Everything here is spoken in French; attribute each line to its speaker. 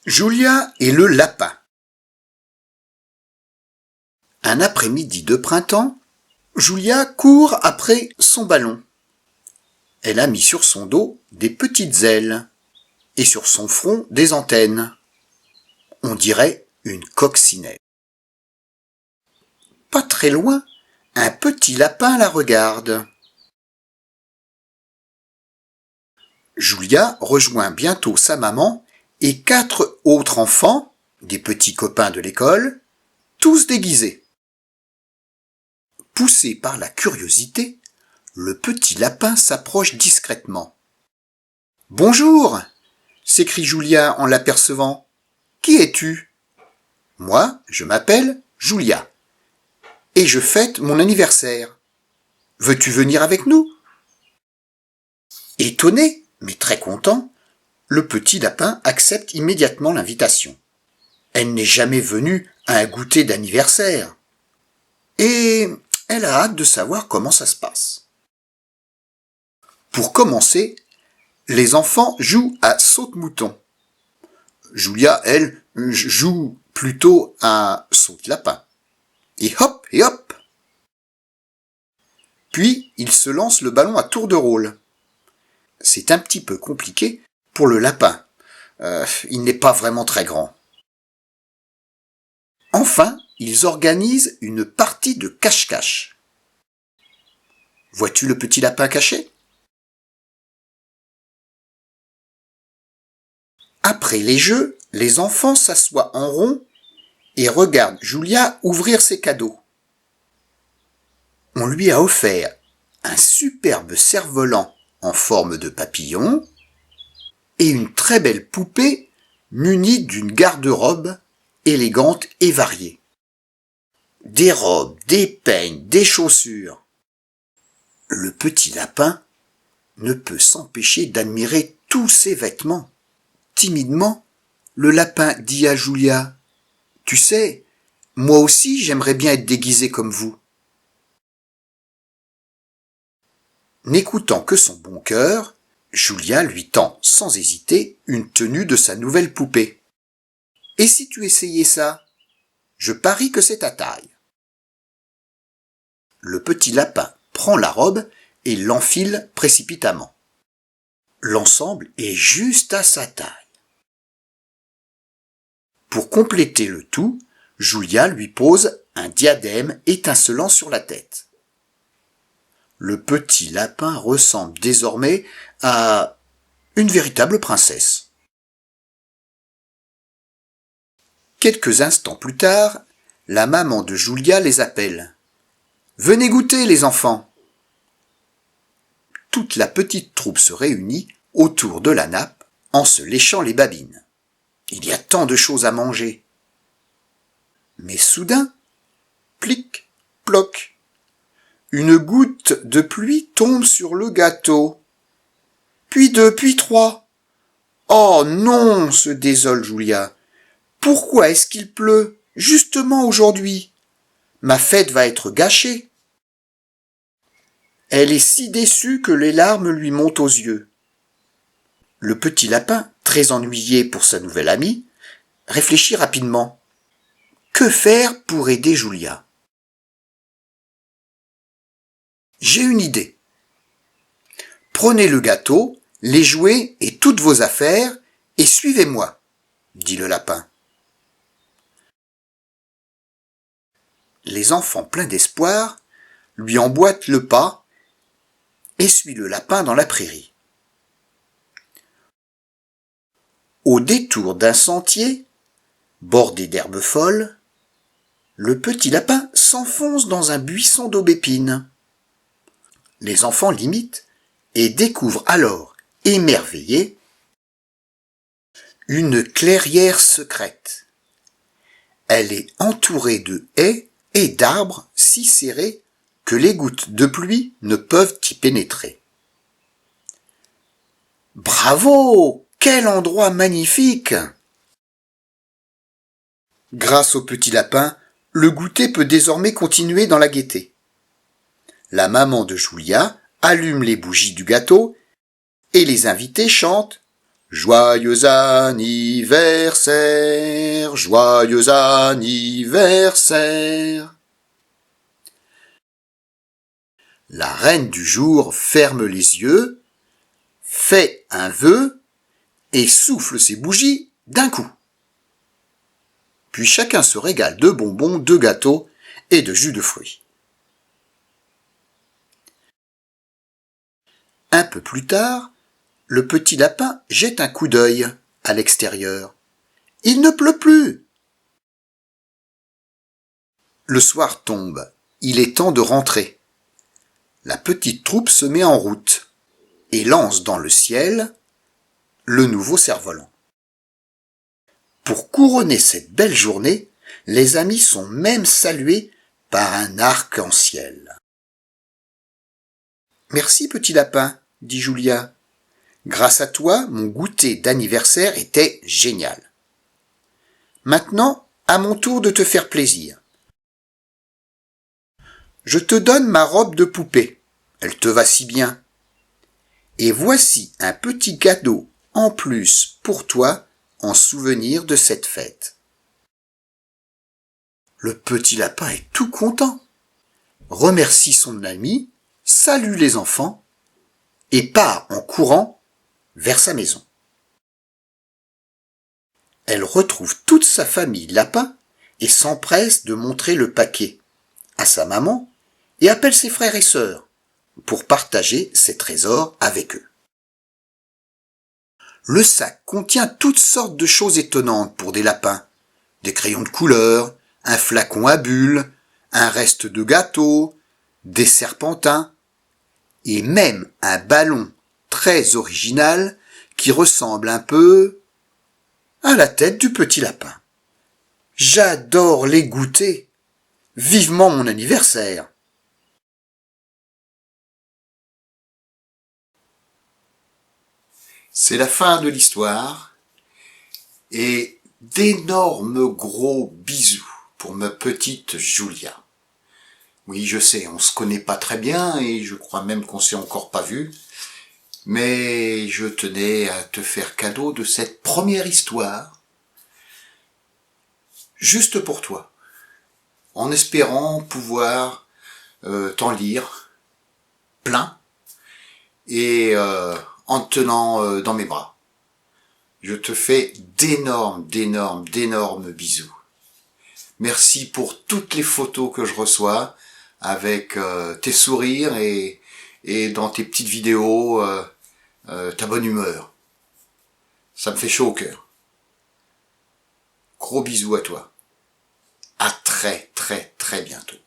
Speaker 1: Julia et le lapin. Un après-midi de printemps, Julia court après son ballon. Elle a mis sur son dos des petites ailes et sur son front des antennes. On dirait une coccinelle. Pas très loin, un petit lapin la regarde. Julia rejoint bientôt sa maman et 4 autres enfants, des petits copains de l'école, tous déguisés. Poussé par la curiosité, le petit lapin s'approche discrètement. « Bonjour !» s'écrie Julia en l'apercevant. « Qui es-tu ?»« Moi, je m'appelle Julia et je fête mon anniversaire. Veux-tu venir avec nous ?» Étonné, mais très content, le petit lapin accepte immédiatement l'invitation. Elle n'est jamais venue à un goûter d'anniversaire. Et elle a hâte de savoir comment ça se passe. Pour commencer, les enfants jouent à saute-mouton. Julia, elle, joue plutôt à saute-lapin. Et hop! Puis, ils se lancent le ballon à tour de rôle. C'est un petit peu compliqué pour le lapin. Il n'est pas vraiment très grand. Enfin, ils organisent une partie de cache-cache. Vois-tu le petit lapin caché ? Après les jeux, les enfants s'assoient en rond et regardent Julia ouvrir ses cadeaux. On lui a offert un superbe cerf-volant en forme de papillon et une très belle poupée munie d'une garde-robe élégante et variée. Des robes, des peignes, des chaussures. Le petit lapin ne peut s'empêcher d'admirer tous ces vêtements. Timidement, le lapin dit à Julia : « Tu sais, moi aussi j'aimerais bien être déguisé comme vous. » N'écoutant que son bon cœur, Julia lui tend sans hésiter une tenue de sa nouvelle poupée. « Et si tu essayais ça ? Je parie que c'est ta taille. » Le petit lapin prend la robe et l'enfile précipitamment. L'ensemble est juste à sa taille. Pour compléter le tout, Julia lui pose un diadème étincelant sur la tête. Le petit lapin ressemble désormais à une véritable princesse. Quelques instants plus tard, la maman de Julia les appelle. « Venez goûter, les enfants !» Toute la petite troupe se réunit autour de la nappe en se léchant les babines. Il y a tant de choses à manger. Mais soudain, plic, ploc, une goutte de pluie tombe sur le gâteau. Puis 2, puis 3. Oh non, se désole Julia. Pourquoi est-ce qu'il pleut, justement aujourd'hui ? Ma fête va être gâchée. Elle est si déçue que les larmes lui montent aux yeux. Le petit lapin, très ennuyé pour sa nouvelle amie, réfléchit rapidement. Que faire pour aider Julia ? J'ai une idée. Prenez le gâteau, les jouets et toutes vos affaires et suivez-moi, dit le lapin. Les enfants pleins d'espoir lui emboîtent le pas et suivent le lapin dans la prairie. Au détour d'un sentier, bordé d'herbes folles, le petit lapin s'enfonce dans un buisson d'aubépines. Les enfants l'imitent et découvrent alors, émerveillés, une clairière secrète. Elle est entourée de haies et d'arbres si serrés que les gouttes de pluie ne peuvent y pénétrer. Bravo ! Quel endroit magnifique ! Grâce au petit lapin, le goûter peut désormais continuer dans la gaieté. La maman de Julia allume les bougies du gâteau et les invités chantent Joyeux anniversaire, joyeux anniversaire. La reine du jour ferme les yeux, fait un vœu et souffle ses bougies d'un coup. Puis chacun se régale de bonbons, de gâteaux et de jus de fruits. Un peu plus tard, le petit lapin jette un coup d'œil à l'extérieur. Il ne pleut plus. Le soir tombe. Il est temps de rentrer. La petite troupe se met en route et lance dans le ciel le nouveau cerf-volant. Pour couronner cette belle journée, les amis sont même salués par un arc-en-ciel. Merci petit lapin, dit Julia. Grâce à toi, mon goûter d'anniversaire était génial. Maintenant, à mon tour de te faire plaisir. Je te donne ma robe de poupée. Elle te va si bien. Et voici un petit cadeau en plus pour toi en souvenir de cette fête. Le petit lapin est tout content, remercie son ami, salue les enfants et part en courant vers sa maison. Elle retrouve toute sa famille lapin et s'empresse de montrer le paquet à sa maman et appelle ses frères et sœurs pour partager ses trésors avec eux. Le sac contient toutes sortes de choses étonnantes pour des lapins. Des crayons de couleur, un flacon à bulles, un reste de gâteau, des serpentins et même un ballon très original qui ressemble un peu à la tête du petit lapin. J'adore les goûter. Vivement mon anniversaire. C'est la fin de l'histoire et d'énormes gros bisous pour ma petite Julia. Oui, je sais, on se connaît pas très bien et je crois même qu'on s'est encore pas vu, mais je tenais à te faire cadeau de cette première histoire, juste pour toi, en espérant pouvoir t'en lire plein et en te tenant dans mes bras. Je te fais d'énormes bisous. Merci pour toutes les photos que je reçois avec tes sourires et dans tes petites vidéos ta bonne humeur. Ça me fait chaud au cœur. Gros bisous à toi. À très bientôt.